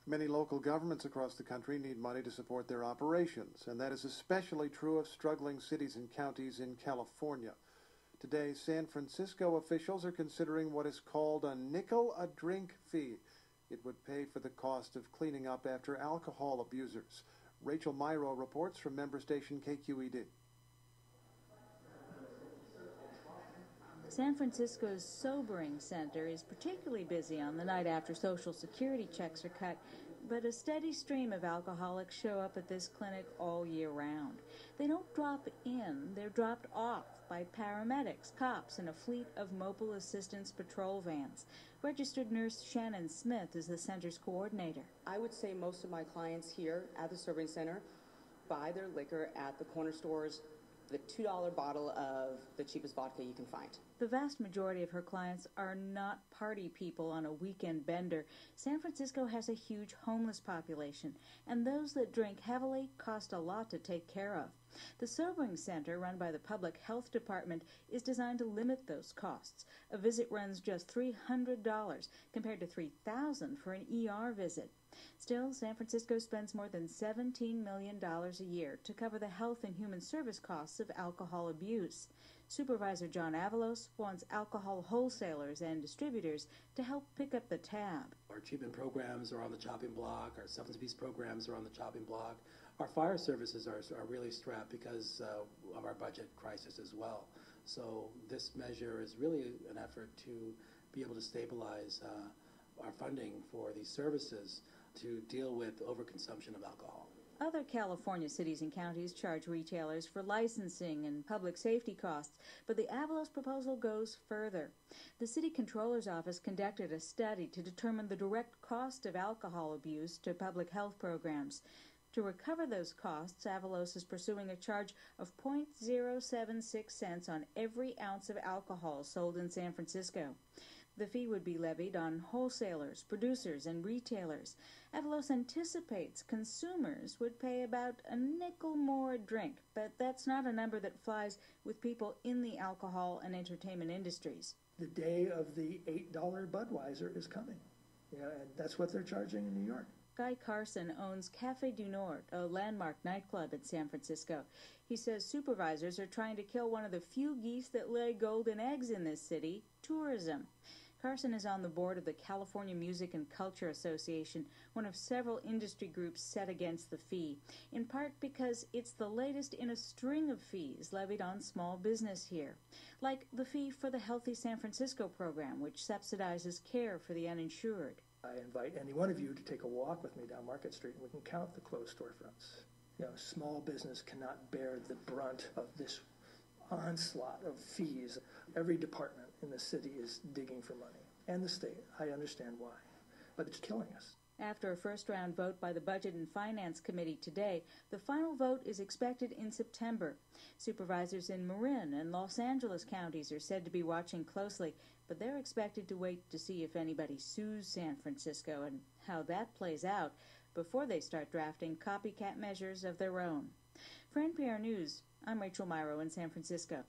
Many local governments across the country need money to support their operations, and that is especially true of struggling cities and counties in California. Today, San Francisco officials are considering what is called a nickel-a-drink fee. It would pay for the cost of cleaning up after alcohol abusers. Rachel Myro reports from member station KQED. San Francisco's Sobering Center is particularly busy on the night after Social Security checks are cut, but a steady stream of alcoholics show up at this clinic all year round. They don't drop in, they're dropped off by paramedics, cops, and a fleet of mobile assistance patrol vans. Registered nurse Shannon Smith is the center's coordinator. I would say most of my clients here at the Sobering Center buy their liquor at the corner stores, the $2 bottle of the cheapest vodka you can find. The vast majority of her clients are not party people on a weekend bender. San Francisco has a huge homeless population, and those that drink heavily cost a lot to take care of. The Sobering Center, run by the Public Health Department, is designed to limit those costs. A visit runs just $300 compared to $3,000 for an ER visit. Still, San Francisco spends more than $17 million a year to cover the health and human service costs of alcohol abuse. Supervisor John Avalos wants alcohol wholesalers and distributors to help pick up the tab. Our treatment programs are on the chopping block. Our substance abuse programs are on the chopping block. Our fire services are really strapped because of our budget crisis as well. So this measure is really an effort to be able to stabilize our funding for these services to deal with overconsumption of alcohol. Other California cities and counties charge retailers for licensing and public safety costs, but the Avalos proposal goes further. The city controller's office conducted a study to determine the direct cost of alcohol abuse to public health programs. To recover those costs, Avalos is pursuing a charge of 0.076 cents on every ounce of alcohol sold in San Francisco. The fee would be levied on wholesalers, producers, and retailers. Avalos anticipates consumers would pay about a nickel more a drink, but that's not a number that flies with people in the alcohol and entertainment industries. The day of the $8 Budweiser is coming. And that's what they're charging in New York. Guy Carson owns Café du Nord, a landmark nightclub in San Francisco. He says supervisors are trying to kill one of the few geese that lay golden eggs in this city, tourism. Carson is on the board of the California Music and Culture Association, one of several industry groups set against the fee, in part because it's the latest in a string of fees levied on small business here, like the fee for the Healthy San Francisco program, which subsidizes care for the uninsured. I invite any one of you to take a walk with me down Market Street, and we can count the closed storefronts. Small business cannot bear the brunt of this onslaught of fees. Every department in the city is digging for money, and the state. I understand why, but it's killing us. After a first-round vote by the Budget and Finance Committee today, the final vote is expected in September. Supervisors in Marin and Los Angeles counties are said to be watching closely, but they're expected to wait to see if anybody sues San Francisco and how that plays out before they start drafting copycat measures of their own. For NPR News, I'm Rachel Myro in San Francisco.